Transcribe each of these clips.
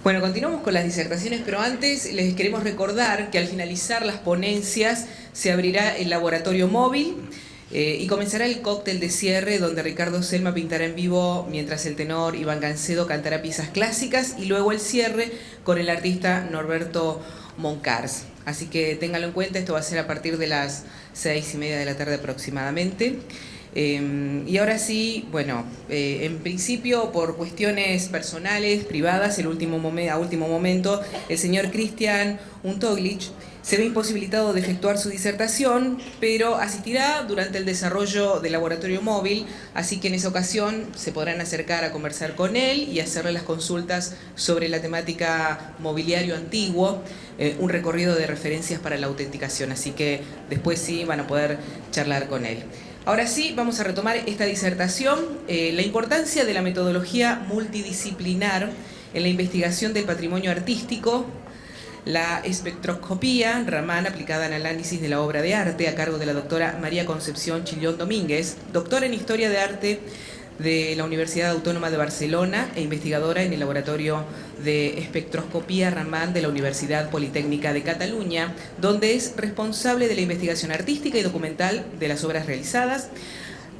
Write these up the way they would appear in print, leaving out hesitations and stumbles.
Bueno, continuamos con las disertaciones, pero antes les queremos recordar que al finalizar las ponencias se abrirá el laboratorio móvil y comenzará el cóctel de cierre, donde Ricardo Selma pintará en vivo mientras el tenor Iván Gancedo cantará piezas clásicas, y luego el cierre con el artista Norberto Moncars. Así que ténganlo en cuenta, esto va a ser a partir de las 6:30 de la tarde aproximadamente. Y ahora sí, bueno, en principio por cuestiones personales, privadas, a último momento, el señor Cristian Untoglich se ve imposibilitado de efectuar su disertación, pero asistirá durante el desarrollo del laboratorio móvil, así que en esa ocasión se podrán acercar a conversar con él y hacerle las consultas sobre la temática mobiliario antiguo, un recorrido de referencias para la autenticación, así que después sí van a poder charlar con él. Ahora sí, vamos a retomar esta disertación, la importancia de la metodología multidisciplinar en la investigación del patrimonio artístico, la espectroscopía Raman aplicada al análisis de la obra de arte, a cargo de la doctora María Concepción Chillón Domínguez, doctora en Historia de Arte de la Universidad Autónoma de Barcelona e investigadora en el Laboratorio de Espectroscopía Raman de la Universidad Politécnica de Cataluña, donde es responsable de la investigación artística y documental de las obras realizadas.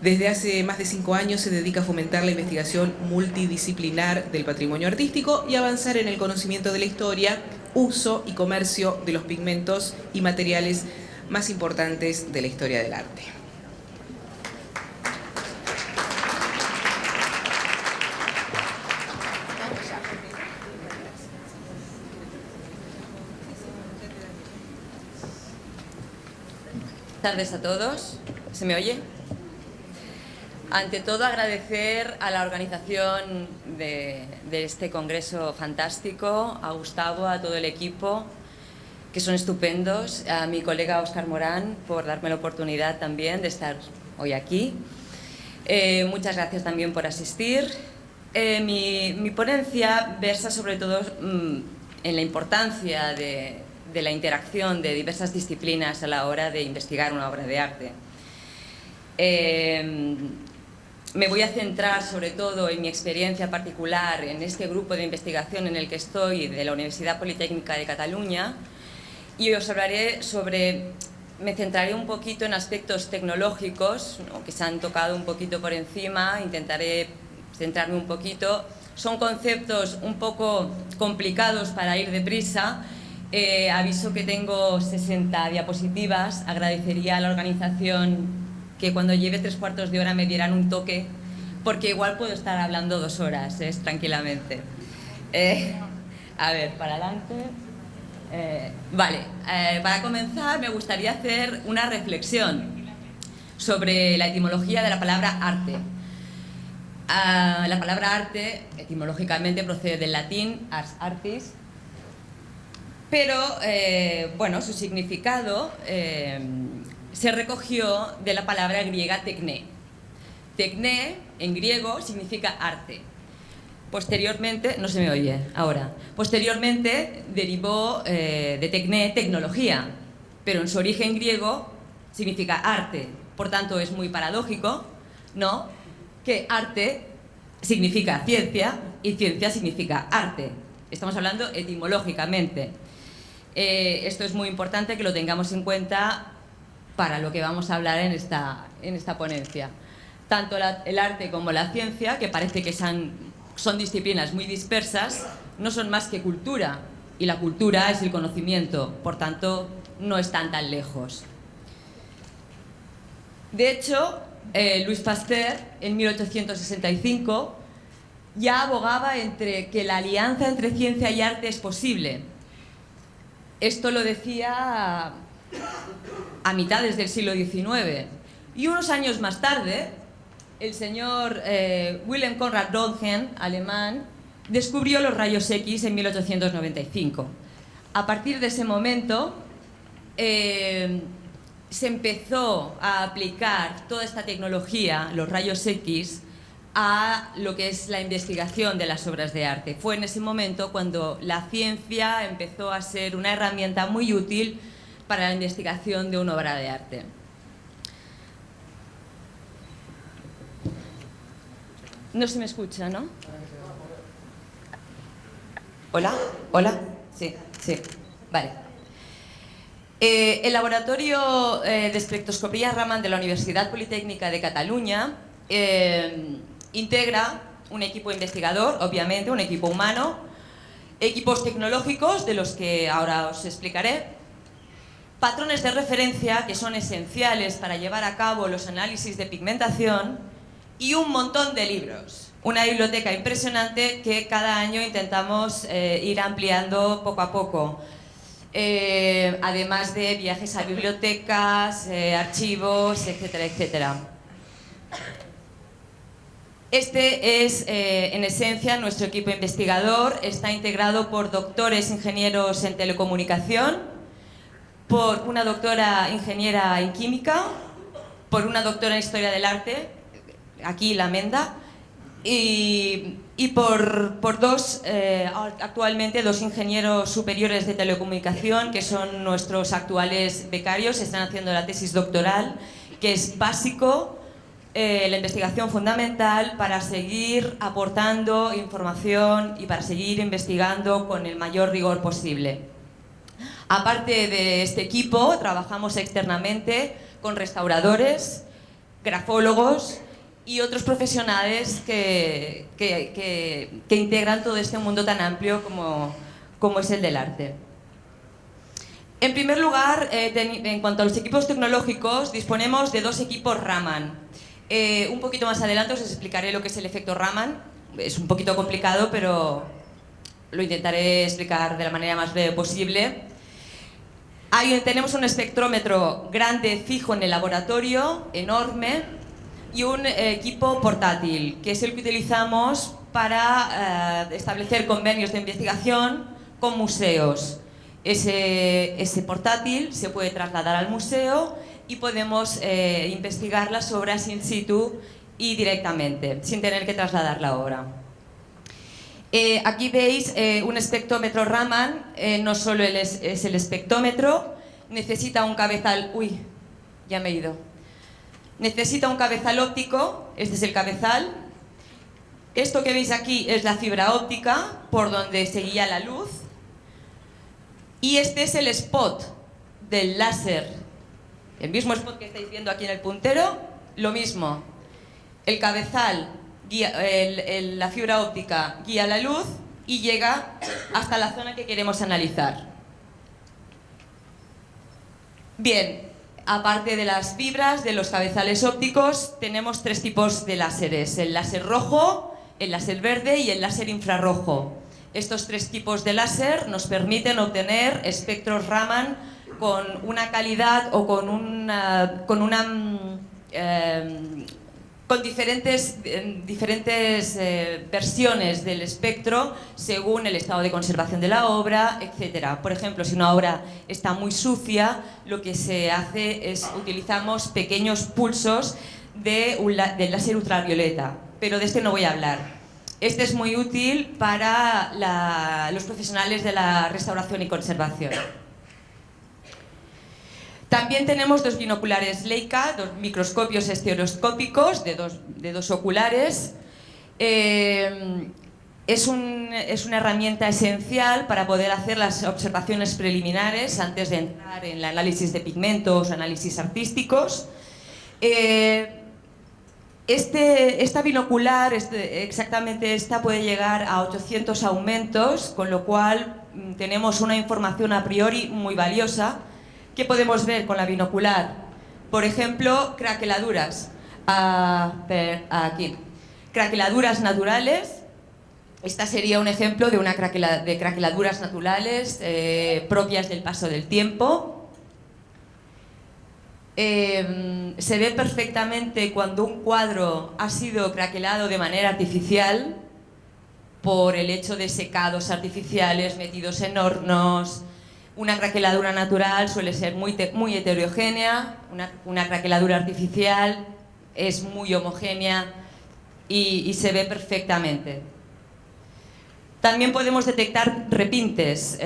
Desde hace más de 5 años se dedica a fomentar la investigación multidisciplinar del patrimonio artístico y avanzar en el conocimiento de la historia, uso y comercio de los pigmentos y materiales más importantes de la historia del arte. Buenas tardes a todos. ¿Se me oye? Ante todo, agradecer a la organización de este congreso fantástico, a Gustavo, a todo el equipo, que son estupendos, a mi colega Óscar Morán por darme la oportunidad también de estar hoy aquí. Muchas gracias también por asistir. Mi ponencia versa sobre todo en la importancia de la interacción de diversas disciplinas a la hora de investigar una obra de arte. Me voy a centrar sobre todo en mi experiencia particular en este grupo de investigación en el que estoy, de la Universidad Politécnica de Cataluña, y os hablaré me centraré un poquito en aspectos tecnológicos, ¿no?, que se han tocado un poquito por encima. Intentaré centrarme un poquito. Son conceptos un poco complicados para ir deprisa. Aviso que tengo 60 diapositivas. Agradecería a la organización que cuando lleve 3/4 de hora me dieran un toque, porque igual puedo estar hablando 2 horas, tranquilamente. A ver, para adelante. Vale, para comenzar me gustaría hacer una reflexión sobre la etimología de la palabra arte. La palabra arte, etimológicamente, procede del latín ars artis, pero, bueno, su significado se recogió de la palabra griega tekné. Tekné, en griego, significa arte. Posteriormente, no se me oye ahora, posteriormente derivó de tekné tecnología, pero en su origen griego significa arte. Por tanto, es muy paradójico, ¿no?, que arte significa ciencia y ciencia significa arte. Estamos hablando etimológicamente. Esto es muy importante que lo tengamos en cuenta para lo que vamos a hablar en esta ponencia. Tanto el arte como la ciencia, que parece que son disciplinas muy dispersas, no son más que cultura, y la cultura es el conocimiento, por tanto, no están tan lejos. De hecho, Louis Pasteur, en 1865, ya abogaba que la alianza entre ciencia y arte es posible. Esto lo decía a mitades del siglo XIX. Y unos años más tarde, el señor Wilhelm Conrad Röntgen, alemán, descubrió los rayos X en 1895. A partir de ese momento se empezó a aplicar toda esta tecnología, los rayos X, a lo que es la investigación de las obras de arte. Fue en ese momento cuando la ciencia empezó a ser una herramienta muy útil para la investigación de una obra de arte. No se me escucha, ¿no? ¿Hola? ¿Hola? Sí, sí. Vale. El laboratorio de espectroscopía Raman de la Universidad Politécnica de Cataluña integra un equipo investigador, obviamente, un equipo humano, equipos tecnológicos, de los que ahora os explicaré, patrones de referencia que son esenciales para llevar a cabo los análisis de pigmentación y un montón de libros. Una biblioteca impresionante que cada año intentamos ir ampliando poco a poco. Además de viajes a bibliotecas, archivos, etcétera, etcétera. Este es, en esencia, nuestro equipo investigador. Está integrado por doctores ingenieros en telecomunicación, por una doctora ingeniera en química, por una doctora en historia del arte, aquí la Menda, y por dos, actualmente dos ingenieros superiores de telecomunicación, que son nuestros actuales becarios, están haciendo la tesis doctoral, que es básico, la investigación fundamental para seguir aportando información y para seguir investigando con el mayor rigor posible. Aparte de este equipo, trabajamos externamente con restauradores, grafólogos y otros profesionales que integran todo este mundo tan amplio como es el del arte. En primer lugar, en cuanto a los equipos tecnológicos, disponemos de dos equipos Raman. Un poquito más adelante os explicaré lo que es el efecto Raman. Es un poquito complicado, pero lo intentaré explicar de la manera más breve posible. Tenemos un espectrómetro grande, fijo en el laboratorio, enorme, y un equipo portátil, que es el que utilizamos para establecer convenios de investigación con museos. Ese portátil se puede trasladar al museo y podemos investigar las obras in situ y directamente, sin tener que trasladar la obra. Aquí veis un espectrómetro Raman. No solo es el espectrómetro, necesita un cabezal... Uy, ya me he ido. Necesita un cabezal óptico, este es el cabezal. Esto que veis aquí es la fibra óptica por donde se guía la luz. Y este es el spot del láser. El mismo spot que estáis viendo aquí en el puntero, lo mismo. El cabezal, la fibra óptica guía la luz y llega hasta la zona que queremos analizar. Bien. Aparte de las fibras, de los cabezales ópticos, tenemos tres tipos de láseres: el láser rojo, el láser verde y el láser infrarrojo. Estos tres tipos de láser nos permiten obtener espectros Raman con una calidad o con diferentes versiones del espectro según el estado de conservación de la obra, etc. Por ejemplo, si una obra está muy sucia, lo que se hace es utilizamos pequeños pulsos del láser ultravioleta, pero de este no voy a hablar. Este es muy útil para los profesionales de la restauración y conservación. También tenemos dos binoculares Leica, dos microscopios estereoscópicos de dos oculares. Es una herramienta esencial para poder hacer las observaciones preliminares antes de entrar en el análisis de pigmentos o análisis artísticos. Esta binocular, exactamente esta, puede llegar a 800 aumentos, con lo cual tenemos una información a priori muy valiosa. ¿Qué podemos ver con la binocular? Por ejemplo, craqueladuras. Aquí. Craqueladuras naturales. Esta sería un ejemplo de craqueladuras naturales propias del paso del tiempo. Se ve perfectamente cuando un cuadro ha sido craquelado de manera artificial por el hecho de secados artificiales metidos en hornos. Una craqueladura natural suele ser muy heterogénea, una craqueladura artificial es muy homogénea y se ve perfectamente. También podemos detectar repintes.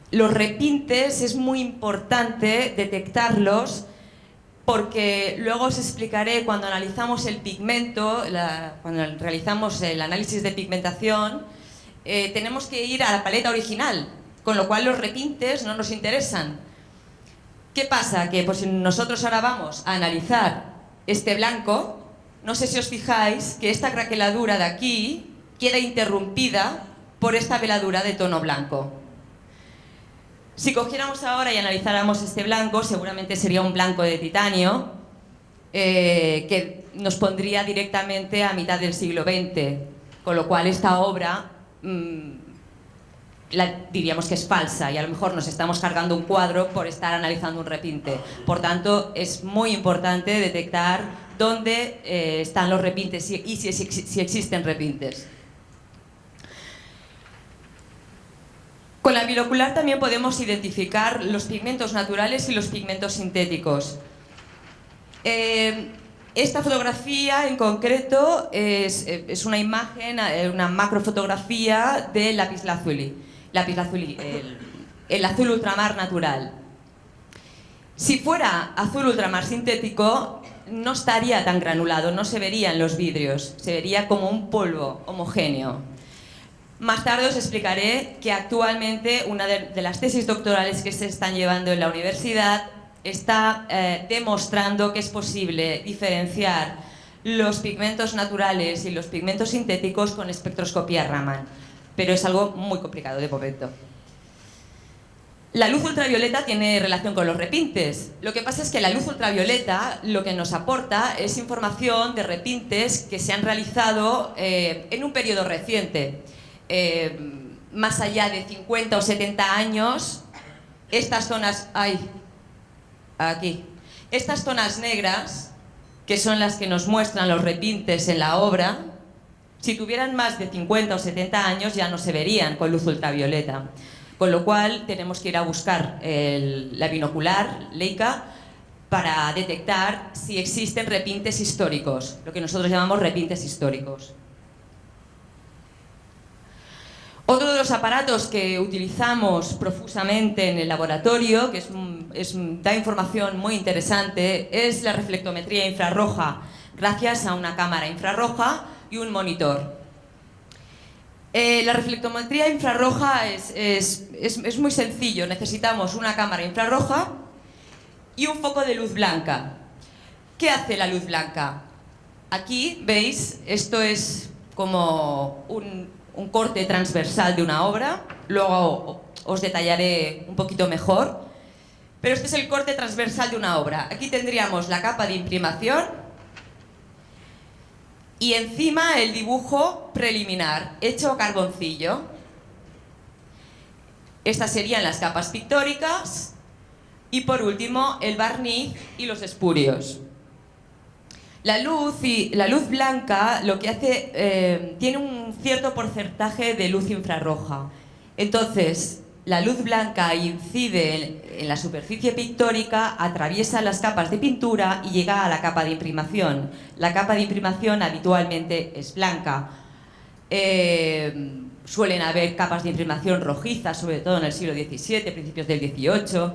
Los repintes es muy importante detectarlos porque luego os explicaré cuando analizamos el pigmento, cuando realizamos el análisis de pigmentación, tenemos que ir a la paleta original, con lo cual los repintes no nos interesan. ¿Qué pasa? Que pues, si nosotros ahora vamos a analizar este blanco, no sé si os fijáis que esta craqueladura de aquí queda interrumpida por esta veladura de tono blanco. Si cogiéramos ahora y analizáramos este blanco, seguramente sería un blanco de titanio que nos pondría directamente a mitad del siglo XX, con lo cual esta obra diríamos que es falsa y a lo mejor nos estamos cargando un cuadro por estar analizando un repinte. Por tanto, es muy importante detectar dónde están los repintes y si existen repintes. Con la binocular también podemos identificar los pigmentos naturales y los pigmentos sintéticos. Esta fotografía en concreto es una imagen, una macrofotografía del lapislázuli, el azul ultramar natural. Si fuera azul ultramar sintético, no estaría tan granulado, no se vería en los vidrios, se vería como un polvo homogéneo. Más tarde os explicaré que actualmente una de las tesis doctorales que se están llevando en la universidad está demostrando que es posible diferenciar los pigmentos naturales y los pigmentos sintéticos con espectroscopía Raman, pero es algo muy complicado de momento. La luz ultravioleta tiene relación con los repintes. Lo que pasa es que la luz ultravioleta lo que nos aporta es información de repintes que se han realizado en un periodo reciente. Más allá de 50 o 70 años, estas zonas... Aquí. Estas zonas negras, que son las que nos muestran los repintes en la obra, si tuvieran más de 50 o 70 años ya no se verían con luz ultravioleta. Con lo cual tenemos que ir a buscar la binocular Leica para detectar si existen repintes históricos, lo que nosotros llamamos repintes históricos. Otro de los aparatos que utilizamos profusamente en el laboratorio, que da información muy interesante, es la reflectometría infrarroja, gracias a una cámara infrarroja y un monitor. La reflectometría infrarroja es muy sencillo. Necesitamos una cámara infrarroja y un foco de luz blanca. ¿Qué hace la luz blanca? Aquí, veis, esto es como un corte transversal de una obra, luego os detallaré un poquito mejor, pero este es el corte transversal de una obra. Aquí tendríamos la capa de imprimación y encima el dibujo preliminar, hecho a carboncillo. Estas serían las capas pictóricas y por último el barniz y los espurios. La luz blanca lo que hace, tiene un cierto porcentaje de luz infrarroja. Entonces, la luz blanca incide en la superficie pictórica, atraviesa las capas de pintura y llega a la capa de imprimación. La capa de imprimación habitualmente es blanca. Suelen haber capas de imprimación rojizas, sobre todo en el siglo XVII, principios del XVIII.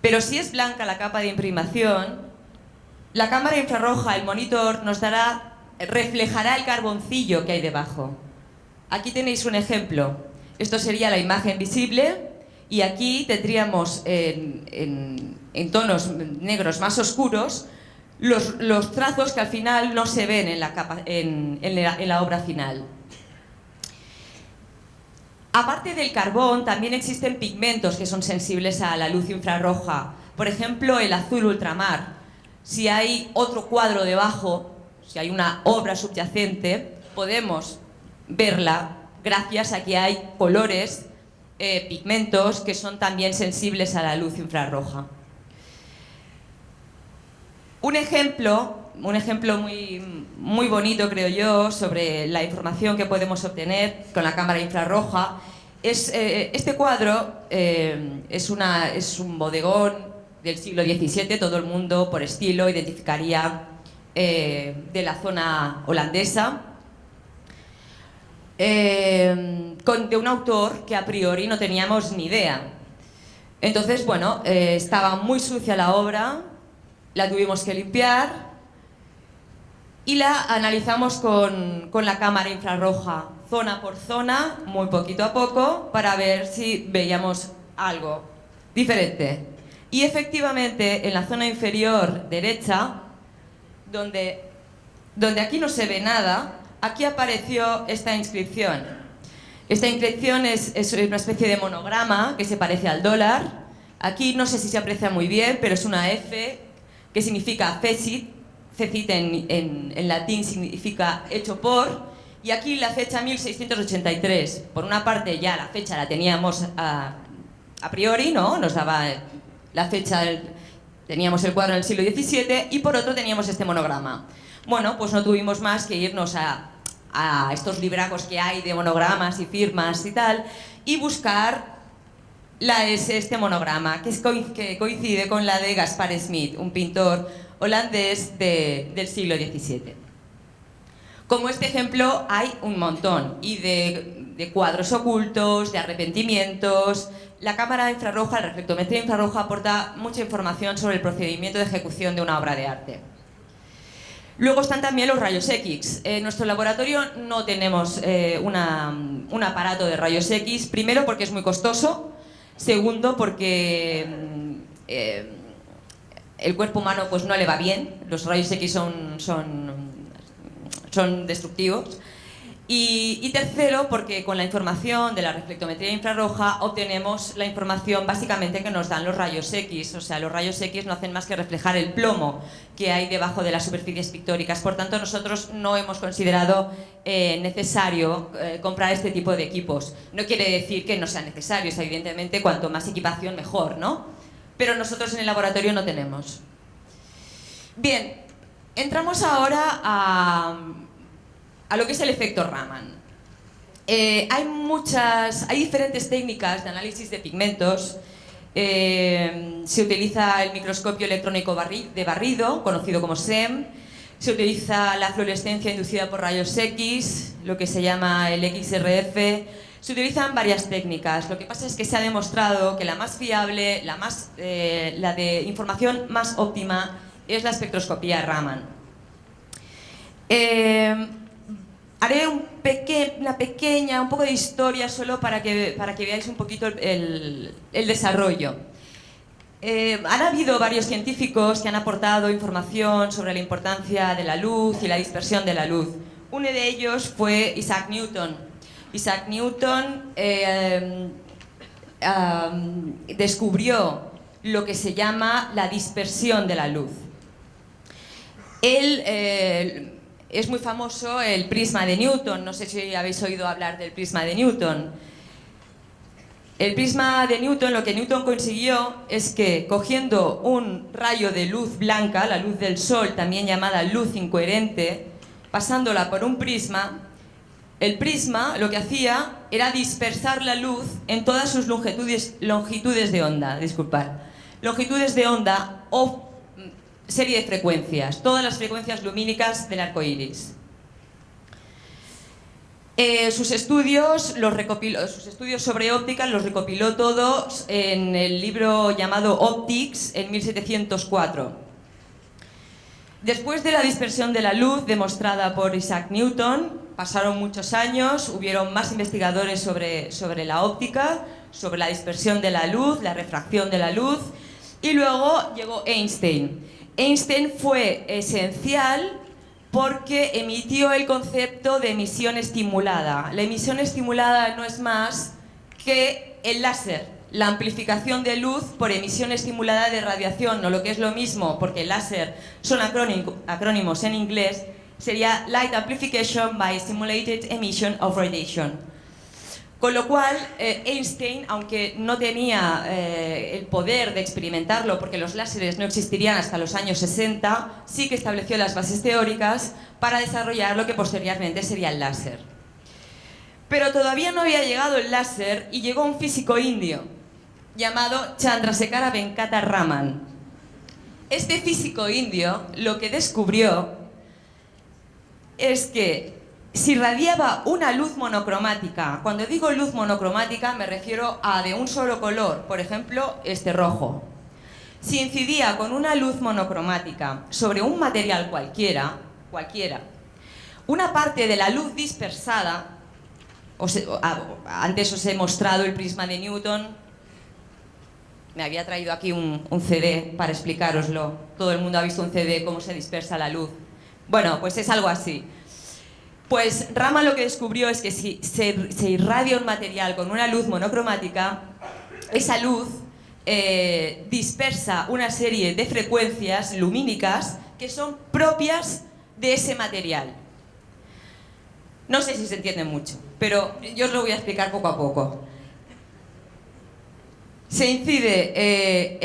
Pero si es blanca la capa de imprimación, la cámara infrarroja, el monitor, reflejará el carboncillo que hay debajo. Aquí tenéis un ejemplo. Esto sería la imagen visible y aquí tendríamos en tonos negros más oscuros los trazos que al final no se ven en la obra final. Aparte del carbón, también existen pigmentos que son sensibles a la luz infrarroja. Por ejemplo, el azul ultramar. Si hay otro cuadro debajo, si hay una obra subyacente, podemos verla gracias a que hay colores, pigmentos que son también sensibles a la luz infrarroja. Un ejemplo muy bonito, creo yo, sobre la información que podemos obtener con la cámara infrarroja es este cuadro. Es un bodegón del siglo XVII, todo el mundo por estilo identificaría de la zona holandesa, de un autor que a priori no teníamos ni idea. Entonces, bueno, estaba muy sucia la obra, la tuvimos que limpiar y la analizamos con la cámara infrarroja, zona por zona, muy poquito a poco, para ver si veíamos algo diferente. Y efectivamente, en la zona inferior derecha, donde aquí no se ve nada, aquí apareció esta inscripción. Esta inscripción es una especie de monograma que se parece al dólar. Aquí no sé si se aprecia muy bien, pero es una F que significa fecit. Fecit en latín significa hecho por. Y aquí la fecha 1683. Por una parte ya la fecha la teníamos a priori, ¿no? Nos daba la fecha, teníamos el cuadro en el siglo XVII, y por otro teníamos este monograma. Bueno, pues no tuvimos más que irnos a estos libracos que hay de monogramas y firmas y tal, y buscar este monograma, que coincide con la de Gaspar Smith, un pintor holandés del siglo XVII. Como este ejemplo hay un montón, y de cuadros ocultos, de arrepentimientos. La cámara infrarroja, la reflectometría infrarroja, aporta mucha información sobre el procedimiento de ejecución de una obra de arte. Luego están también los rayos X. En nuestro laboratorio no tenemos un aparato de rayos X, primero porque es muy costoso, segundo porque el cuerpo humano pues no le va bien, los rayos X son destructivos. Y tercero, porque con la información de la reflectometría infrarroja obtenemos la información básicamente que nos dan los rayos X. O sea, los rayos X no hacen más que reflejar el plomo que hay debajo de las superficies pictóricas. Por tanto, nosotros no hemos considerado necesario comprar este tipo de equipos. No quiere decir que no sean necesarios, evidentemente, cuanto más equipación mejor, ¿no? Pero nosotros en el laboratorio no tenemos. Bien, entramos ahora a lo que es el efecto Raman. Hay diferentes técnicas de análisis de pigmentos. Se utiliza el microscopio electrónico de barrido, conocido como SEM. Se utiliza la fluorescencia inducida por rayos X, lo que se llama el XRF. Se utilizan varias técnicas. Lo que pasa es que se ha demostrado que la más fiable, la de información más óptima, es la espectroscopía Raman. Haré un poco de historia solo para que veáis un poquito el desarrollo. Han habido varios científicos que han aportado información sobre la importancia de la luz y la dispersión de la luz. Uno de ellos fue Isaac Newton. Isaac Newton descubrió lo que se llama la dispersión de la luz. Es muy famoso el prisma de Newton. No sé si habéis oído hablar del prisma de Newton. El prisma de Newton, lo que Newton consiguió es que, cogiendo un rayo de luz blanca, la luz del sol, también llamada luz incoherente, pasándola por un prisma, el prisma lo que hacía era dispersar la luz en todas sus longitudes de onda, longitudes de onda o serie de frecuencias, todas las frecuencias lumínicas del arco iris. Sus estudios sobre óptica los recopiló todos en el libro llamado Optics en 1704. Después de la dispersión de la luz demostrada por Isaac Newton, pasaron muchos años, hubieron más investigadores sobre la óptica, sobre la dispersión de la luz, la refracción de la luz, y luego llegó Einstein. Einstein fue esencial porque emitió el concepto de emisión estimulada. La emisión estimulada no es más que el láser, la amplificación de luz por emisión estimulada de radiación, o lo que es lo mismo, porque el láser son acrónimos en inglés, sería Light Amplification by Stimulated Emission of Radiation. Con lo cual, Einstein, aunque no tenía el poder de experimentarlo, porque los láseres no existirían hasta los años 60, sí que estableció las bases teóricas para desarrollar lo que posteriormente sería el láser. Pero todavía no había llegado el láser y llegó un físico indio llamado Chandrasekhara Venkata Raman. Este físico indio lo que descubrió es que si irradiaba una luz monocromática, cuando digo luz monocromática me refiero a de un solo color, por ejemplo, este rojo. Si incidía con una luz monocromática sobre un material cualquiera, cualquiera. Una parte de la luz dispersada, antes os he mostrado el prisma de Newton, me había traído aquí un CD para explicároslo. Todo el mundo ha visto un CD, cómo se dispersa la luz. Bueno, pues es algo así. Pues Raman lo que descubrió es que si se irradia un material con una luz monocromática, esa luz dispersa una serie de frecuencias lumínicas que son propias de ese material. No sé si se entiende mucho, pero yo os lo voy a explicar poco a poco. Se incide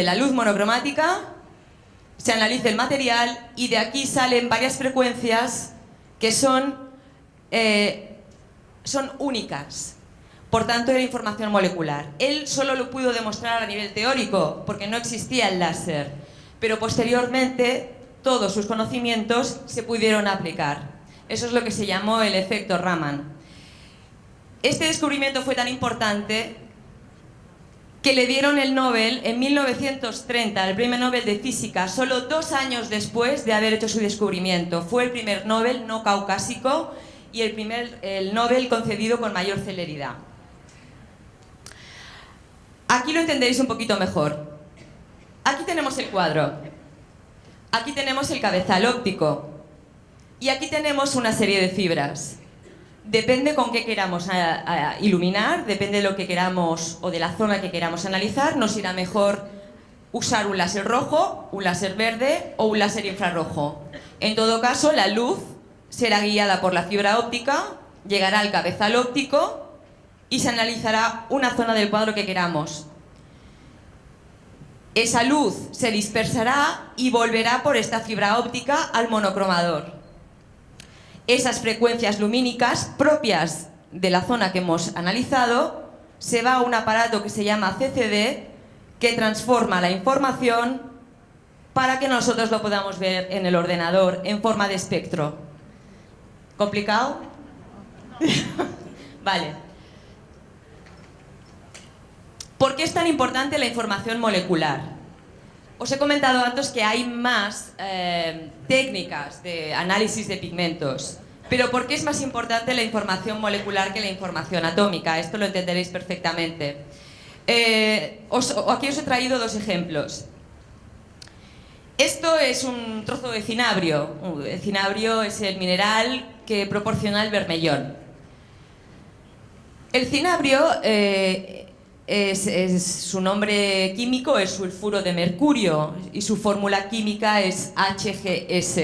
la luz monocromática, se analiza el material y de aquí salen varias frecuencias que son únicas. Por tanto, era información molecular. Él solo lo pudo demostrar a nivel teórico, porque no existía el láser. Pero posteriormente, todos sus conocimientos se pudieron aplicar. Eso es lo que se llamó el efecto Raman. Este descubrimiento fue tan importante que le dieron el Nobel en 1930, el premio Nobel de Física, solo 2 años después de haber hecho su descubrimiento. Fue el primer Nobel no caucásico y el Nobel concedido con mayor celeridad. Aquí lo entenderéis un poquito mejor. Aquí tenemos el cuadro. Aquí tenemos el cabezal óptico. Y aquí tenemos una serie de fibras. Depende con qué queramos iluminar, depende de lo que queramos o de la zona que queramos analizar, nos irá mejor usar un láser rojo, un láser verde o un láser infrarrojo. En todo caso, la luz será guiada por la fibra óptica, llegará al cabezal óptico y se analizará una zona del cuadro que queramos. Esa luz se dispersará y volverá por esta fibra óptica al monocromador. Esas frecuencias lumínicas propias de la zona que hemos analizado se va a un aparato que se llama CCD, que transforma la información para que nosotros lo podamos ver en el ordenador en forma de espectro. ¿Complicado? Vale. ¿Por qué es tan importante la información molecular? Os he comentado antes que hay más técnicas de análisis de pigmentos, pero ¿por qué es más importante la información molecular que la información atómica? Esto lo entenderéis perfectamente. Aquí os he traído 2 ejemplos. Esto es un trozo de cinabrio. El cinabrio es el mineral que proporciona el bermellón. El cinabrio su nombre químico es sulfuro de mercurio y su fórmula química es HGS.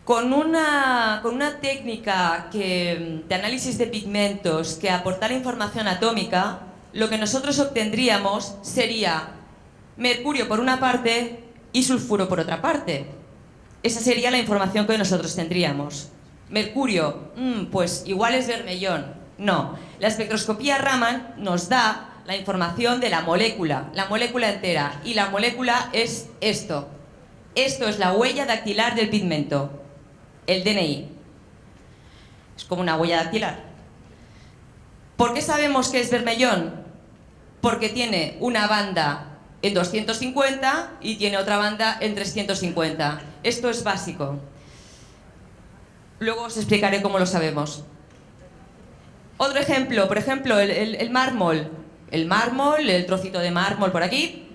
Con una técnica de análisis de pigmentos que aportara información atómica, lo que nosotros obtendríamos sería mercurio por una parte y sulfuro por otra parte. Esa sería la información que nosotros tendríamos. Mercurio, pues igual es bermellón. No, la espectroscopía Raman nos da la información de la molécula entera, y la molécula es esto. Esto es la huella dactilar del pigmento, el DNI. Es como una huella dactilar. ¿Por qué sabemos que es bermellón? Porque tiene una banda en 250 y tiene otra banda en 350. Esto es básico. Luego os explicaré cómo lo sabemos. Otro ejemplo, por ejemplo, el mármol. El mármol, el trocito de mármol por aquí.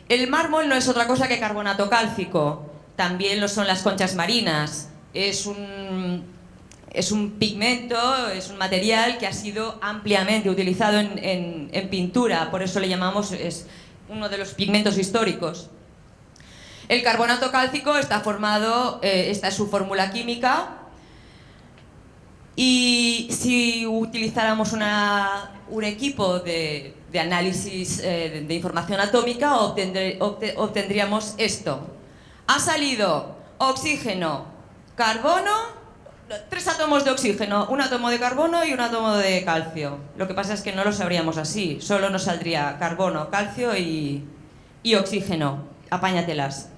El mármol no es otra cosa que carbonato cálcico. También lo son las conchas marinas. Es un pigmento, es un material que ha sido ampliamente utilizado en pintura. Por eso le llamamos, es uno de los pigmentos históricos. El carbonato cálcico está formado, esta es su fórmula química. Y si utilizáramos un equipo de análisis de información atómica, obtendríamos esto. Ha salido oxígeno, carbono, 3 átomos de oxígeno, un átomo de carbono y un átomo de calcio. Lo que pasa es que no lo sabríamos así, solo nos saldría carbono, calcio y oxígeno. Apáñatelas.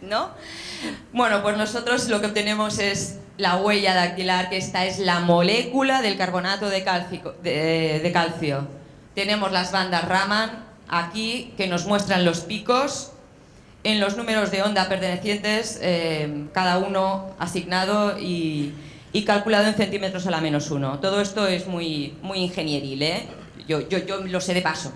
¿No? Bueno, pues nosotros lo que obtenemos es la huella dactilar, que esta es la molécula del carbonato de calcio. Tenemos las bandas Raman aquí, que nos muestran los picos. en los números de onda pertenecientes, cada uno asignado y calculado en centímetros a la -1. Todo esto es muy ingenieril, ¿eh? Yo lo sé de paso.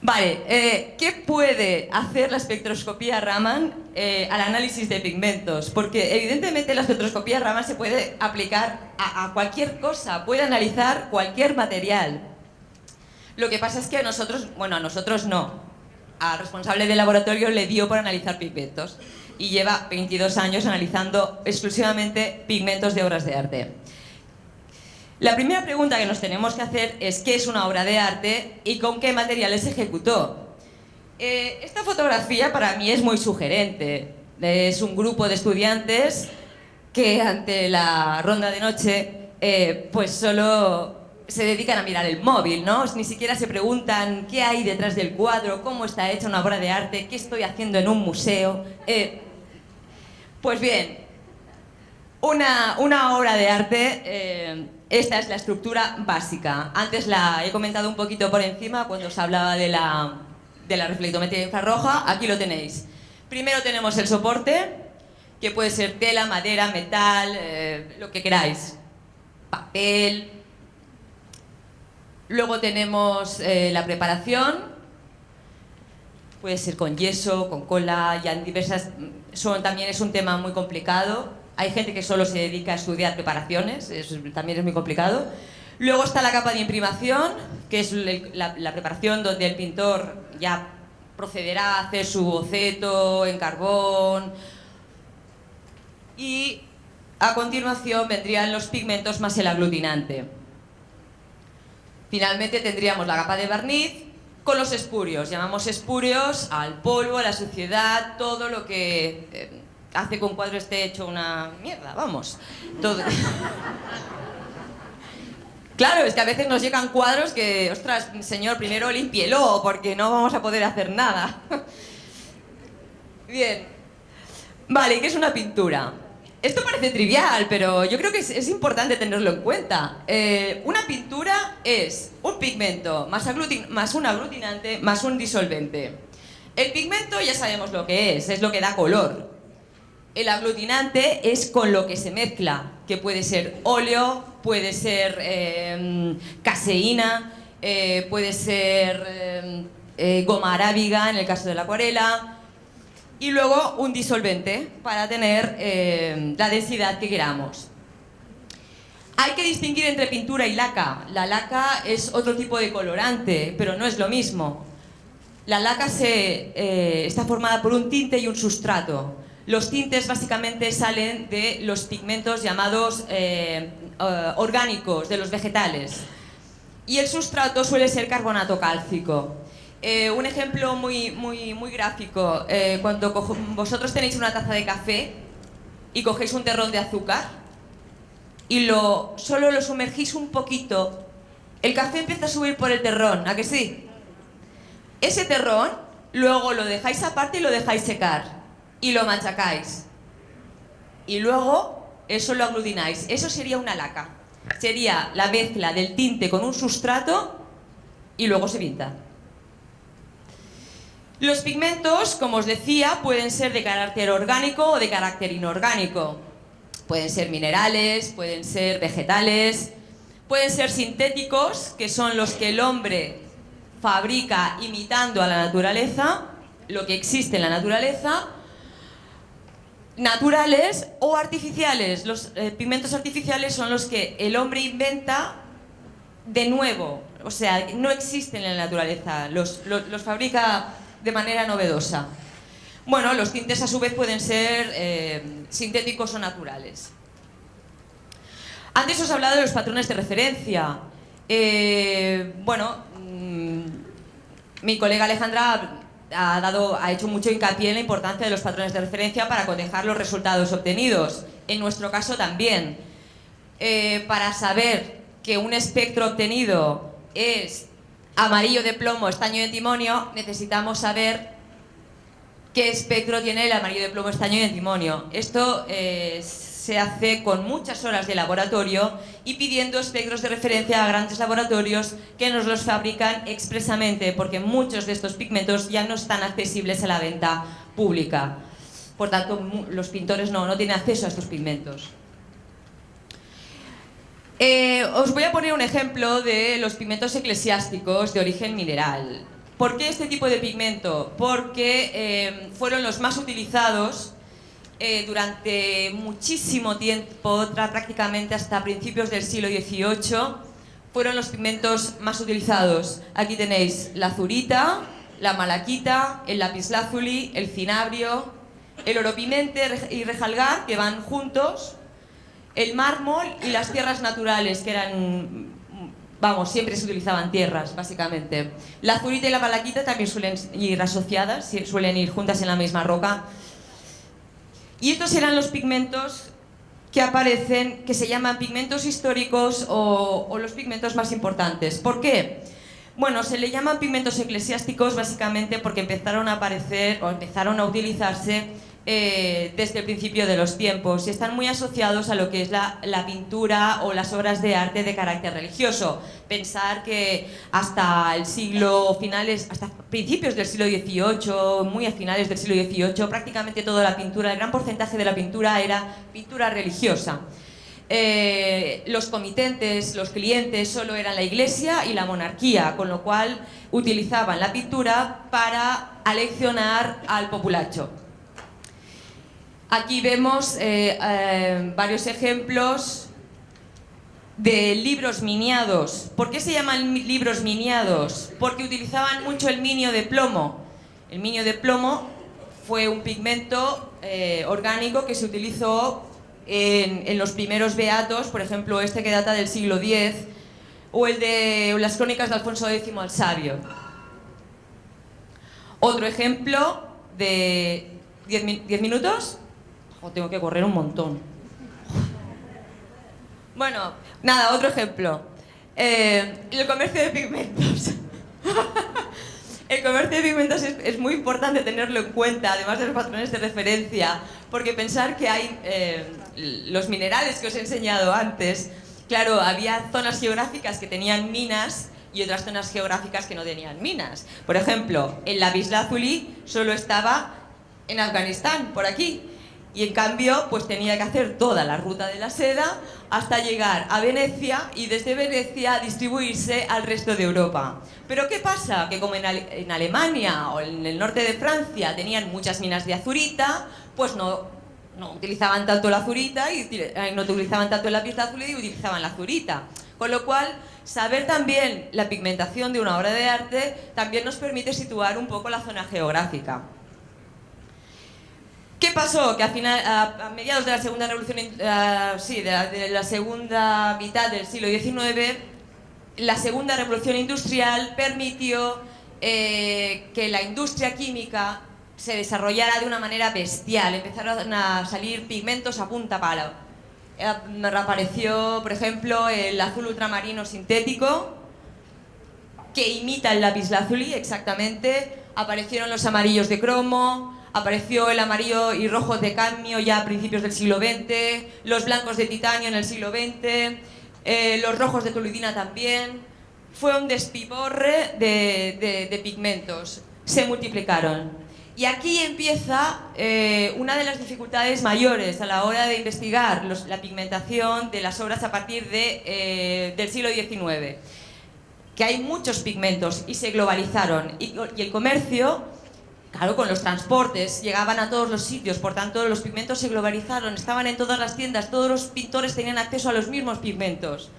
Vale, ¿qué puede hacer la espectroscopía Raman al análisis de pigmentos? Porque evidentemente la espectroscopía Raman se puede aplicar a cualquier cosa, puede analizar cualquier material. Lo que pasa es que a nosotros no. Al responsable del laboratorio le dio por analizar pigmentos y lleva 22 años analizando exclusivamente pigmentos de obras de arte. La primera pregunta que nos tenemos que hacer es ¿qué es una obra de arte y con qué materiales se ejecutó? Esta fotografía para mí es muy sugerente. Es un grupo de estudiantes que ante la ronda de noche pues solo se dedican a mirar el móvil, ¿no? Ni siquiera se preguntan qué hay detrás del cuadro, cómo está hecha una obra de arte, qué estoy haciendo en un museo. Pues bien, una obra de arte, esta es la estructura básica. Antes la he comentado un poquito por encima cuando os hablaba de la reflectometría infrarroja. Aquí lo tenéis. Primero tenemos el soporte, que puede ser tela, madera, metal, lo que queráis. Papel. Luego tenemos la preparación. Puede ser con yeso, con cola, ya en diversas... también es un tema muy complicado. Hay gente que solo se dedica a estudiar preparaciones, eso también es muy complicado. Luego está la capa de imprimación, que es la preparación donde el pintor ya procederá a hacer su boceto en carbón. Y a continuación vendrían los pigmentos más el aglutinante. Finalmente tendríamos la capa de barniz con los espurios. Llamamos espurios al polvo, a la suciedad, todo lo que... hace que un cuadro esté hecho una mierda, vamos. Todo. Claro, es que a veces nos llegan cuadros que, ostras, señor, primero límpielo, porque no vamos a poder hacer nada. Bien. Vale, ¿qué es una pintura? Esto parece trivial, pero yo creo que es importante tenerlo en cuenta. Una pintura es un pigmento más un aglutinante más un disolvente. El pigmento ya sabemos lo que es lo que da color. El aglutinante es con lo que se mezcla, que puede ser óleo, puede ser caseína, puede ser goma arábiga en el caso de la acuarela, y luego un disolvente para tener la densidad que queramos. Hay que distinguir entre pintura y laca. La laca es otro tipo de colorante, pero no es lo mismo. La laca está formada por un tinte y un sustrato. Los tintes básicamente salen de los pigmentos llamados orgánicos, de los vegetales. Y el sustrato suele ser carbonato cálcico. Un ejemplo muy gráfico, cuando vosotros tenéis una taza de café y cogéis un terrón de azúcar y solo lo sumergís un poquito, el café empieza a subir por el terrón, ¿a que sí? Ese terrón luego lo dejáis aparte y lo dejáis secar. Y lo machacáis. Y luego eso lo aglutináis. Eso sería una laca. Sería la mezcla del tinte con un sustrato y luego se pinta. Los pigmentos, como os decía, pueden ser de carácter orgánico o de carácter inorgánico. Pueden ser minerales, pueden ser vegetales, pueden ser sintéticos, que son los que el hombre fabrica imitando a la naturaleza, lo que existe en la naturaleza. Naturales o artificiales. Los pigmentos artificiales son los que el hombre inventa de nuevo, o sea, no existen en la naturaleza, los fabrica de manera novedosa. Bueno, los tintes a su vez pueden ser sintéticos o naturales. Antes os he hablado de los patrones de referencia. Mi colega Alejandra ha hecho mucho hincapié en la importancia de los patrones de referencia para cotejar los resultados obtenidos. En nuestro caso también. Para saber que un espectro obtenido es amarillo de plomo, estaño de antimonio, necesitamos saber qué espectro tiene el amarillo de plomo, estaño y antimonio. Esto se hace con muchas horas de laboratorio y pidiendo espectros de referencia a grandes laboratorios que nos los fabrican expresamente, porque muchos de estos pigmentos ya no están accesibles a la venta pública. Por tanto, los pintores no tienen acceso a estos pigmentos. Os voy a poner un ejemplo de los pigmentos eclesiásticos de origen mineral. ¿Por qué este tipo de pigmento? Porque fueron los más utilizados durante muchísimo tiempo, prácticamente hasta principios del siglo XVIII, fueron los pigmentos más utilizados. Aquí tenéis la azurita, la malaquita, el lapislázuli, el cinabrio, el oropimente y rejalgar, que van juntos, el mármol y las tierras naturales, que eran, vamos, siempre se utilizaban tierras, básicamente. La azurita y la malaquita también suelen ir asociadas, suelen ir juntas en la misma roca. Y estos eran los pigmentos que aparecen, que se llaman pigmentos históricos o los pigmentos más importantes. ¿Por qué? Bueno, se le llaman pigmentos eclesiásticos básicamente porque empezaron a aparecer o empezaron a utilizarse desde el principio de los tiempos y están muy asociados a lo que es la pintura o las obras de arte de carácter religioso. Pensar que hasta principios del siglo XVIII, muy a finales del siglo XVIII, prácticamente toda la pintura, el gran porcentaje de la pintura era pintura religiosa. Los comitentes, los clientes solo eran la iglesia y la monarquía, con lo cual utilizaban la pintura para aleccionar al populacho. Aquí vemos varios ejemplos de libros miniados. ¿Por qué se llaman libros miniados? Porque utilizaban mucho el minio de plomo. El minio de plomo fue un pigmento orgánico que se utilizó en los primeros beatos, por ejemplo este que data del siglo X, o el de las crónicas de Alfonso X el Sabio. Otro ejemplo de 10 minutos. Tengo que correr un montón. Bueno, nada, otro ejemplo. El comercio de pigmentos. El comercio de pigmentos es muy importante tenerlo en cuenta, además de los patrones de referencia, porque pensar que hay los minerales que os he enseñado antes, claro, había zonas geográficas que tenían minas y otras zonas geográficas que no tenían minas. Por ejemplo, el lapislázuli solo estaba en Afganistán, por aquí. Y en cambio, pues tenía que hacer toda la ruta de la seda hasta llegar a Venecia y desde Venecia distribuirse al resto de Europa. Pero ¿qué pasa? Que como en Alemania o en el norte de Francia tenían muchas minas de azurita, pues no utilizaban tanto la azurita y no utilizaban tanto el lapislázuli y utilizaban la azurita. Con lo cual, saber también la pigmentación de una obra de arte también nos permite situar un poco la zona geográfica. ¿Qué pasó? Que a mediados de la segunda revolución, de la segunda mitad del siglo XIX, la segunda revolución industrial permitió que la industria química se desarrollara de una manera bestial. Empezaron a salir pigmentos a punta pala. Apareció, por ejemplo, el azul ultramarino sintético, que imita el lapislázuli exactamente. Aparecieron los amarillos de cromo. Apareció el amarillo y rojo de cadmio ya a principios del siglo XX, los blancos de titanio en el siglo XX, los rojos de toluidina también. Fue un despiporre de pigmentos, se multiplicaron. Y aquí empieza una de las dificultades mayores a la hora de investigar la pigmentación de las obras a partir del siglo XIX, que hay muchos pigmentos y se globalizaron, y el comercio, claro, con los transportes, llegaban a todos los sitios, por tanto los pigmentos se globalizaron, estaban en todas las tiendas, todos los pintores tenían acceso a los mismos pigmentos,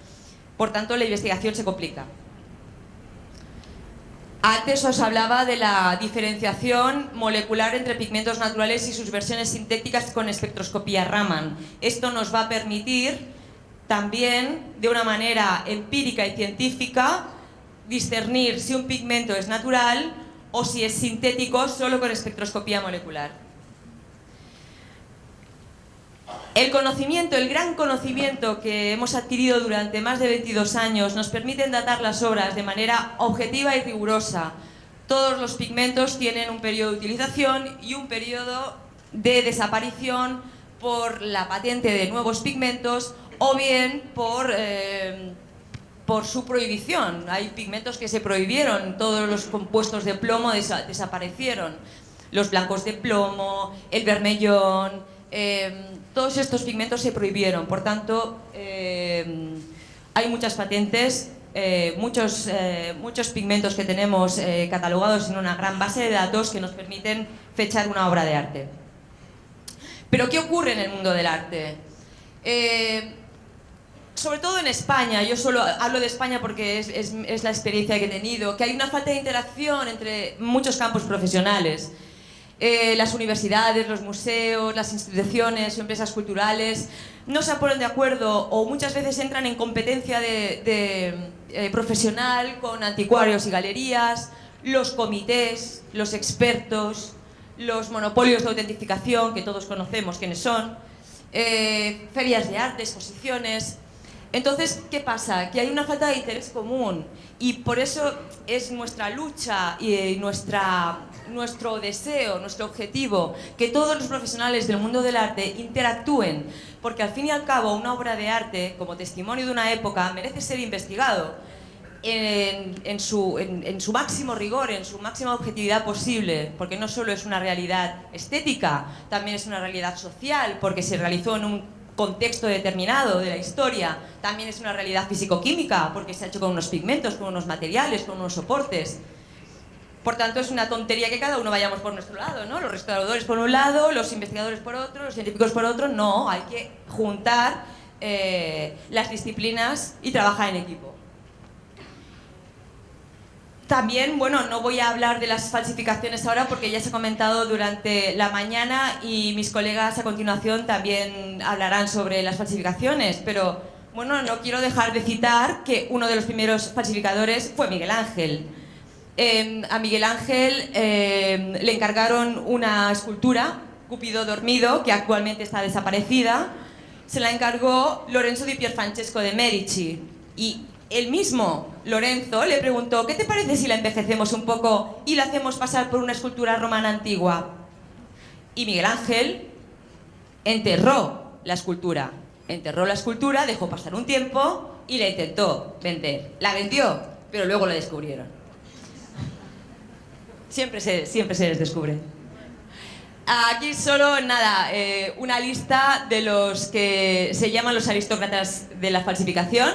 por tanto la investigación se complica. Antes os hablaba de la diferenciación molecular entre pigmentos naturales y sus versiones sintéticas con espectroscopía Raman. Esto nos va a permitir también, de una manera empírica y científica, discernir si un pigmento es natural o si es sintético solo con espectroscopía molecular. El conocimiento, el gran conocimiento que hemos adquirido durante más de 22 años nos permite datar las obras de manera objetiva y rigurosa. Todos los pigmentos tienen un periodo de utilización y un periodo de desaparición por la patente de nuevos pigmentos o bien por su prohibición. Hay pigmentos que se prohibieron, todos los compuestos de plomo desaparecieron. Los blancos de plomo, el vermellón, todos estos pigmentos se prohibieron. Por tanto, hay muchas patentes, muchos pigmentos que tenemos catalogados en una gran base de datos que nos permiten fechar una obra de arte. Pero ¿qué ocurre en el mundo del arte? Sobre todo en España, yo solo hablo de España porque es la experiencia que he tenido, que hay una falta de interacción entre muchos campos profesionales. Las universidades, los museos, las instituciones o empresas culturales no se ponen de acuerdo o muchas veces entran en competencia profesional con anticuarios y galerías, los comités, los expertos, los monopolios de autentificación, que todos conocemos quiénes son, ferias de arte, exposiciones. Entonces, ¿qué pasa? Que hay una falta de interés común y por eso es nuestra lucha y nuestro deseo, nuestro objetivo, que todos los profesionales del mundo del arte interactúen, porque al fin y al cabo una obra de arte, como testimonio de una época, merece ser investigado en su máximo rigor, en su máxima objetividad posible, porque no solo es una realidad estética, también es una realidad social, porque se realizó en un contexto determinado de la historia, también es una realidad físico-química, porque se ha hecho con unos pigmentos, con unos materiales, con unos soportes. Por tanto, es una tontería que cada uno vayamos por nuestro lado, ¿no? Los restauradores por un lado, los investigadores por otro, los científicos por otro. No, hay que juntar las disciplinas y trabajar en equipo. También, bueno, no voy a hablar de las falsificaciones ahora porque ya se ha comentado durante la mañana y mis colegas a continuación también hablarán sobre las falsificaciones, pero bueno, no quiero dejar de citar que uno de los primeros falsificadores fue Miguel Ángel. A Miguel Ángel le encargaron una escultura, Cúpido dormido, que actualmente está desaparecida. Se la encargó Lorenzo di Pierfrancesco de Medici y el mismo Lorenzo le preguntó: ¿qué te parece si la envejecemos un poco y la hacemos pasar por una escultura romana antigua? Y Miguel Ángel enterró la escultura. Dejó pasar un tiempo y la intentó vender. La vendió, pero luego la descubrieron. Siempre se descubre. Aquí solo, nada, una lista de los que se llaman los aristócratas de la falsificación.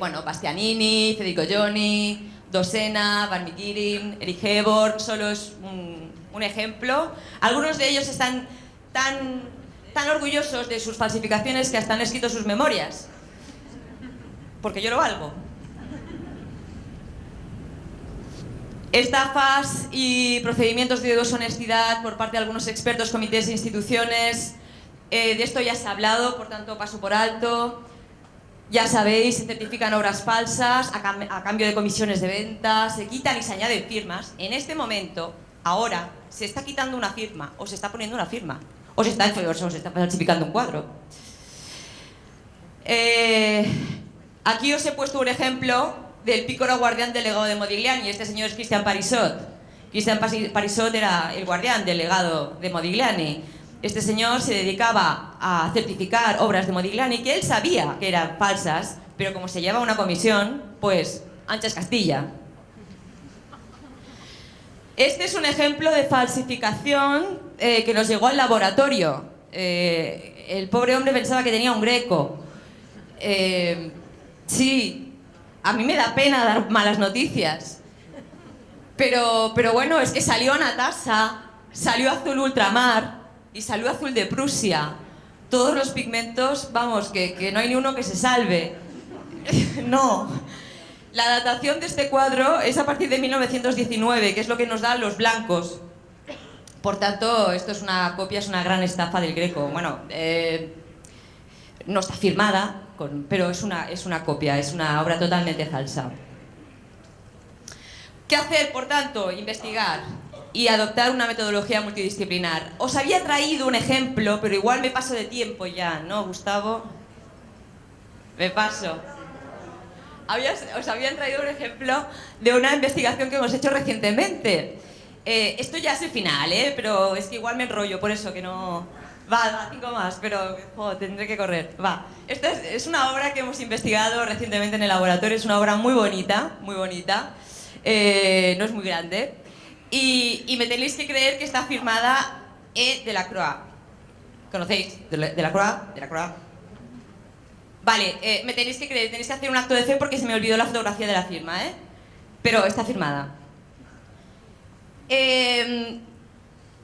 Bueno, Bastianini, Federico Gioni, Dossena, Van Meegeren, Eric Hebord, solo es un ejemplo. Algunos de ellos están tan orgullosos de sus falsificaciones que hasta han escrito sus memorias. Porque yo lo valgo. Estafas y procedimientos de dudosa honestidad por parte de algunos expertos, comités e instituciones. De esto ya se ha hablado, por tanto paso por alto. Ya sabéis, se certifican obras falsas a cambio de comisiones de venta, se quitan y se añaden firmas. En este momento, ahora, se está quitando una firma, o se está poniendo una firma, o se está falsificando un cuadro. Aquí os he puesto un ejemplo del pícoro guardián del legado de Modigliani. Este señor es Christian Parisot. Christian Parisot era el guardián del legado de Modigliani. Este señor se dedicaba a certificar obras de Modigliani que él sabía que eran falsas, pero como se lleva una comisión, pues ancha es Castilla. Este es un ejemplo de falsificación que nos llegó al laboratorio. El pobre hombre pensaba que tenía un Greco. Sí, a mí me da pena dar malas noticias. Pero bueno, es que salió Natasa, salió Azul Ultramar y salió Azul de Prusia. Todos los pigmentos, vamos, que no hay ni uno que se salve. No. La datación de este cuadro es a partir de 1919, que es lo que nos dan los blancos. Por tanto, esto es una copia, es una gran estafa del Greco. Bueno, no está firmada, pero es una copia, es una obra totalmente falsa. ¿Qué hacer, por tanto? Investigar y adoptar una metodología multidisciplinar. Os había traído un ejemplo, pero igual me paso de tiempo ya, ¿no, Gustavo? Me paso. Os habían traído un ejemplo de una investigación que hemos hecho recientemente. Esto ya es el final, pero es que igual me enrollo, por eso que no... Va, 5 más, pero tendré que correr. Va. Esta es una obra que hemos investigado recientemente en el laboratorio, es una obra muy bonita, muy bonita. No es muy grande. Y me tenéis que creer que está firmada E. Delacroix. ¿Conocéis? Delacroix. Vale, me tenéis que creer, tenéis que hacer un acto de fe porque se me olvidó la fotografía de la firma, pero está firmada.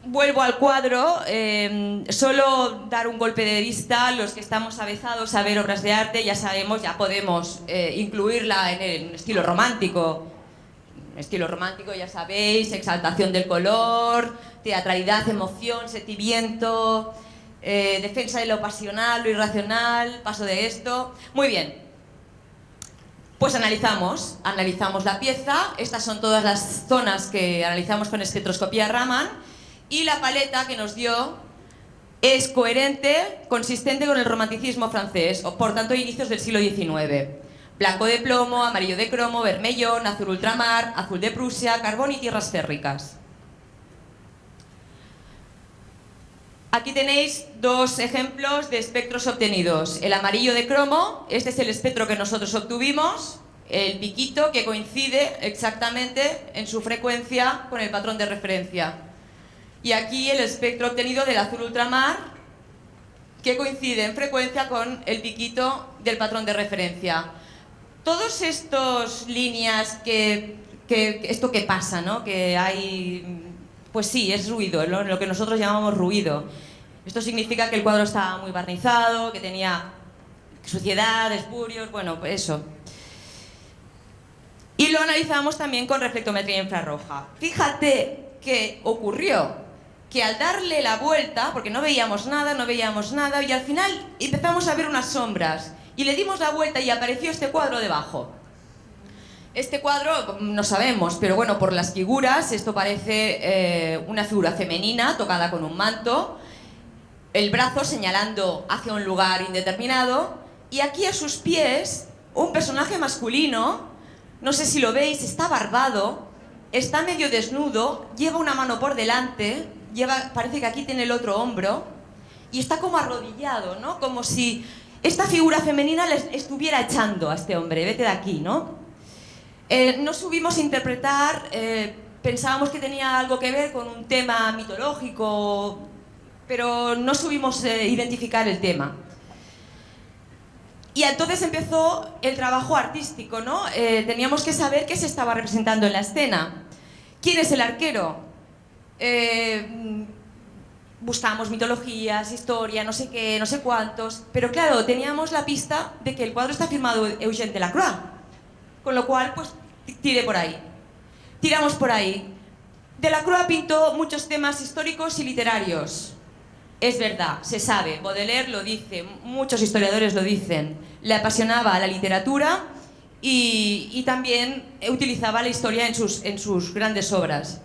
Vuelvo al cuadro, solo dar un golpe de vista. Los que estamos avezados a ver obras de arte ya sabemos, ya podemos incluirla en estilo romántico. Estilo romántico, ya sabéis, exaltación del color, teatralidad, emoción, sentimiento, defensa de lo pasional, lo irracional, paso de esto. Muy bien. Pues analizamos la pieza. Estas son todas las zonas que analizamos con espectroscopía Raman. Y la paleta que nos dio es coherente, consistente con el romanticismo francés, o por tanto inicios del siglo XIX. Blanco de plomo, amarillo de cromo, vermellón, azul ultramar, azul de Prusia, carbón y tierras férricas. Aquí tenéis dos ejemplos de espectros obtenidos. El amarillo de cromo, este es el espectro que nosotros obtuvimos, el piquito que coincide exactamente en su frecuencia con el patrón de referencia. Y aquí el espectro obtenido del azul ultramar, que coincide en frecuencia con el piquito del patrón de referencia. Todas estas líneas esto que pasa, ¿no? Que hay, pues sí, es ruido, lo que nosotros llamamos ruido. Esto significa que el cuadro estaba muy barnizado, que tenía suciedad, espurios, bueno, pues eso. Y lo analizamos también con reflectometría infrarroja. Fíjate qué ocurrió, que al darle la vuelta, porque no veíamos nada, y al final empezamos a ver unas sombras, y le dimos la vuelta y apareció este cuadro debajo. Este cuadro no sabemos, pero bueno, por las figuras, esto parece una figura femenina tocada con un manto, el brazo señalando hacia un lugar indeterminado, y aquí a sus pies un personaje masculino, no sé si lo veis, está barbado, está medio desnudo, lleva una mano por delante, parece que aquí tiene el otro hombro, y está como arrodillado, ¿no? Como si esta figura femenina le estuviera echando a este hombre, vete de aquí, ¿no? No subimos a interpretar, pensábamos que tenía algo que ver con un tema mitológico, pero no subimos a identificar el tema. Y entonces empezó el trabajo artístico, ¿no? Teníamos que saber qué se estaba representando en la escena. ¿Quién es el arquero? Buscamos mitologías, historia, no sé qué, no sé cuántos, pero claro, teníamos la pista de que el cuadro está firmado Eugène Delacroix, con lo cual, pues, tiramos por ahí. Delacroix pintó muchos temas históricos y literarios. Es verdad, se sabe, Baudelaire lo dice, muchos historiadores lo dicen. Le apasionaba la literatura y también utilizaba la historia en sus grandes obras.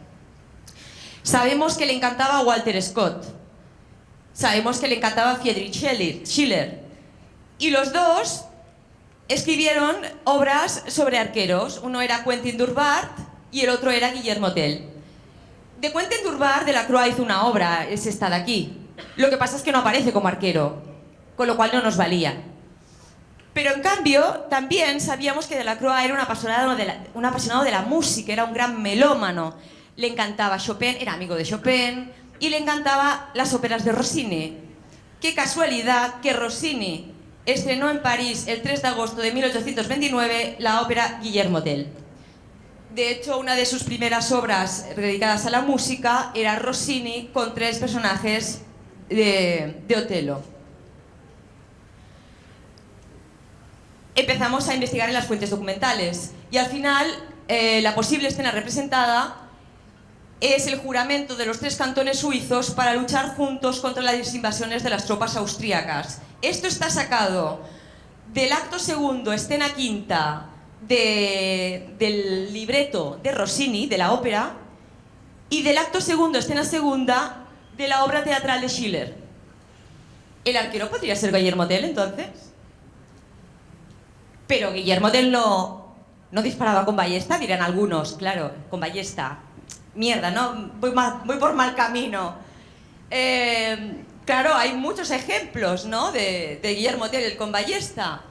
Sabemos que le encantaba Walter Scott, sabemos que le encantaba Friedrich Schiller, y los dos escribieron obras sobre arqueros. Uno era Quentin Durward y el otro era Guillermo Tell. De Quentin Durward, Delacroix hizo una obra, es esta de aquí. Lo que pasa es que no aparece como arquero, con lo cual no nos valía. Pero en cambio, también sabíamos que Delacroix era un apasionado de la música, era un gran melómano. Le encantaba Chopin, era amigo de Chopin, y le encantaban las óperas de Rossini. Qué casualidad que Rossini estrenó en París el 3 de agosto de 1829 la ópera Guillermo Tell. De hecho, una de sus primeras obras dedicadas a la música era Rossini con 3 personajes de Otello. Empezamos a investigar en las fuentes documentales y al final la posible escena representada es el juramento de los 3 cantones suizos para luchar juntos contra las invasiones de las tropas austríacas. Esto está sacado del acto segundo, escena quinta, del libreto de Rossini, de la ópera, y del acto segundo, escena segunda, de la obra teatral de Schiller. ¿El arquero podría ser Guillermo Tell, entonces? Pero Guillermo Tell no disparaba con ballesta, dirán algunos, claro, con ballesta. mierda, ¿no? Voy por mal camino. Claro, hay muchos ejemplos, ¿no? de Guillermo Tell con ballesta,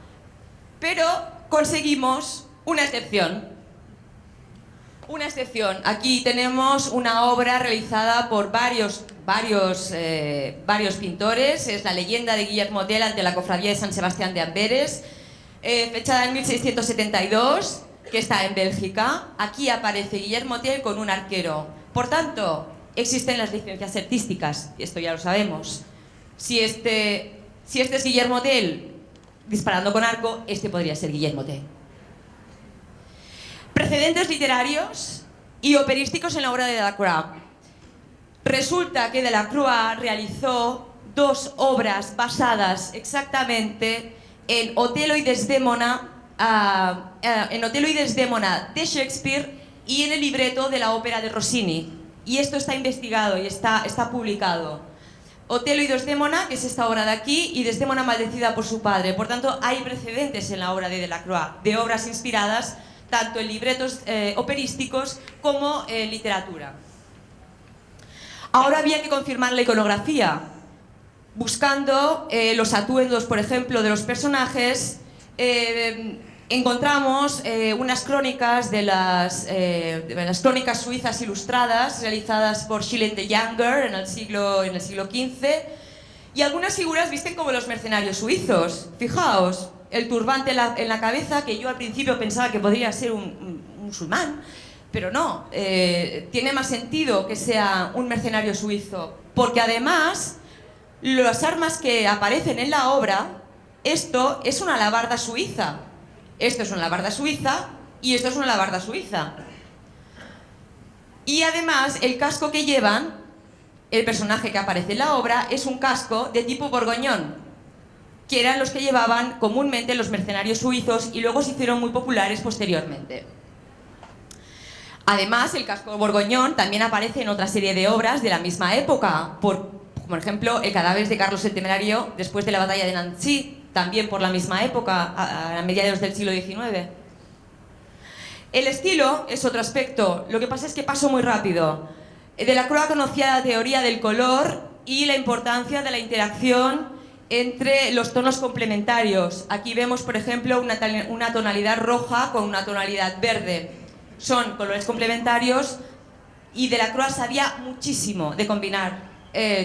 pero conseguimos una excepción. Una excepción. Aquí tenemos una obra realizada por varios pintores. Es la leyenda de Guillermo Tell ante la cofradía de San Sebastián de Amberes, fechada en 1672, que está en Bélgica. Aquí aparece Guillermo Tell con un arquero. Por tanto, existen las licencias artísticas, y esto ya lo sabemos. Si este es Guillermo Tell disparando con arco, este podría ser Guillermo Tell. Precedentes literarios y operísticos en la obra de Delacroix. Resulta que Delacroix realizó 2 obras basadas exactamente en Otelo y Desdémona, de Shakespeare y en el libreto de la ópera de Rossini. Y esto está investigado y está publicado. Otelo y Desdémona, que es esta obra de aquí, y Desdémona maldecida por su padre. Por tanto, hay precedentes en la obra de Delacroix de obras inspiradas tanto en libretos operísticos como en literatura. Ahora había que confirmar la iconografía, buscando los atuendos, por ejemplo, de los personajes. Encontramos unas crónicas de las crónicas suizas ilustradas realizadas por Schilling the Younger en el siglo XV, y algunas figuras visten como los mercenarios suizos. Fijaos, el turbante en la cabeza, que yo al principio pensaba que podría ser un musulmán, pero no, tiene más sentido que sea un mercenario suizo, porque además las armas que aparecen en la obra, esto es una alabarda suiza, esto es una alabarda suiza y esto es una alabarda suiza. Y además el casco que llevan, el personaje que aparece en la obra, es un casco de tipo borgoñón, que eran los que llevaban comúnmente los mercenarios suizos y luego se hicieron muy populares posteriormente. Además, el casco borgoñón también aparece en otra serie de obras de la misma época, por ejemplo, el cadáver de Carlos el Temerario después de la batalla de Nancy, también por la misma época, a mediados del siglo XIX. El estilo es otro aspecto, lo que pasa es que paso muy rápido. Delacroix conocía la teoría del color y la importancia de la interacción entre los tonos complementarios. Aquí vemos, por ejemplo, una tonalidad roja con una tonalidad verde. Son colores complementarios y Delacroix sabía muchísimo de combinar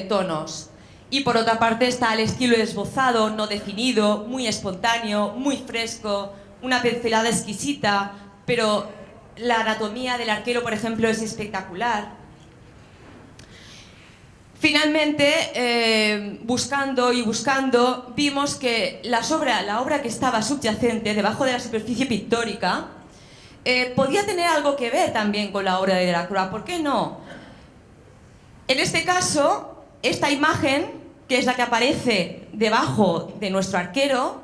tonos. Y por otra parte está el estilo esbozado, no definido, muy espontáneo, muy fresco, una pincelada exquisita, pero la anatomía del arquero, por ejemplo, es espectacular. Finalmente, buscando y buscando, vimos que la obra que estaba subyacente, debajo de la superficie pictórica, podía tener algo que ver también con la obra de Delacroix. ¿Por qué no? En este caso, esta imagen, que es la que aparece debajo de nuestro arquero,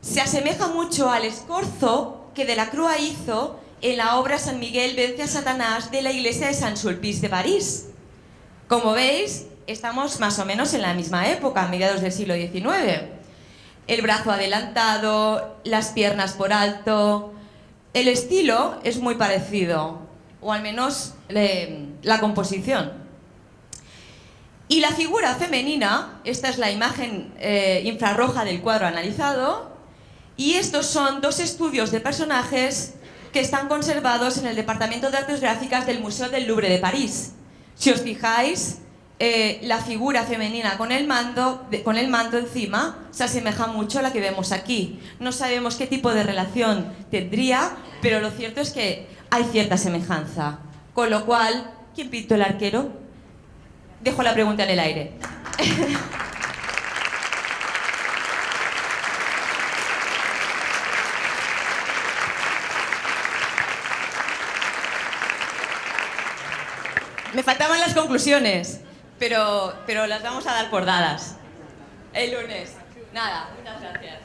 se asemeja mucho al escorzo que Delacroix hizo en la obra San Miguel vence a Satanás de la iglesia de Saint-Sulpice de París. Como veis, estamos más o menos en la misma época, a mediados del siglo XIX. El brazo adelantado, las piernas por alto. El estilo es muy parecido, o al menos la composición. Y la figura femenina, esta es la imagen infrarroja del cuadro analizado, y estos son 2 estudios de personajes que están conservados en el Departamento de Artes Gráficas del Museo del Louvre de París. Si os fijáis, la figura femenina con el manto encima se asemeja mucho a la que vemos aquí. No sabemos qué tipo de relación tendría, pero lo cierto es que hay cierta semejanza. Con lo cual, ¿quién pintó el arquero? Dejo la pregunta en el aire. Me faltaban las conclusiones, pero las vamos a dar por dadas el lunes. Nada, muchas gracias.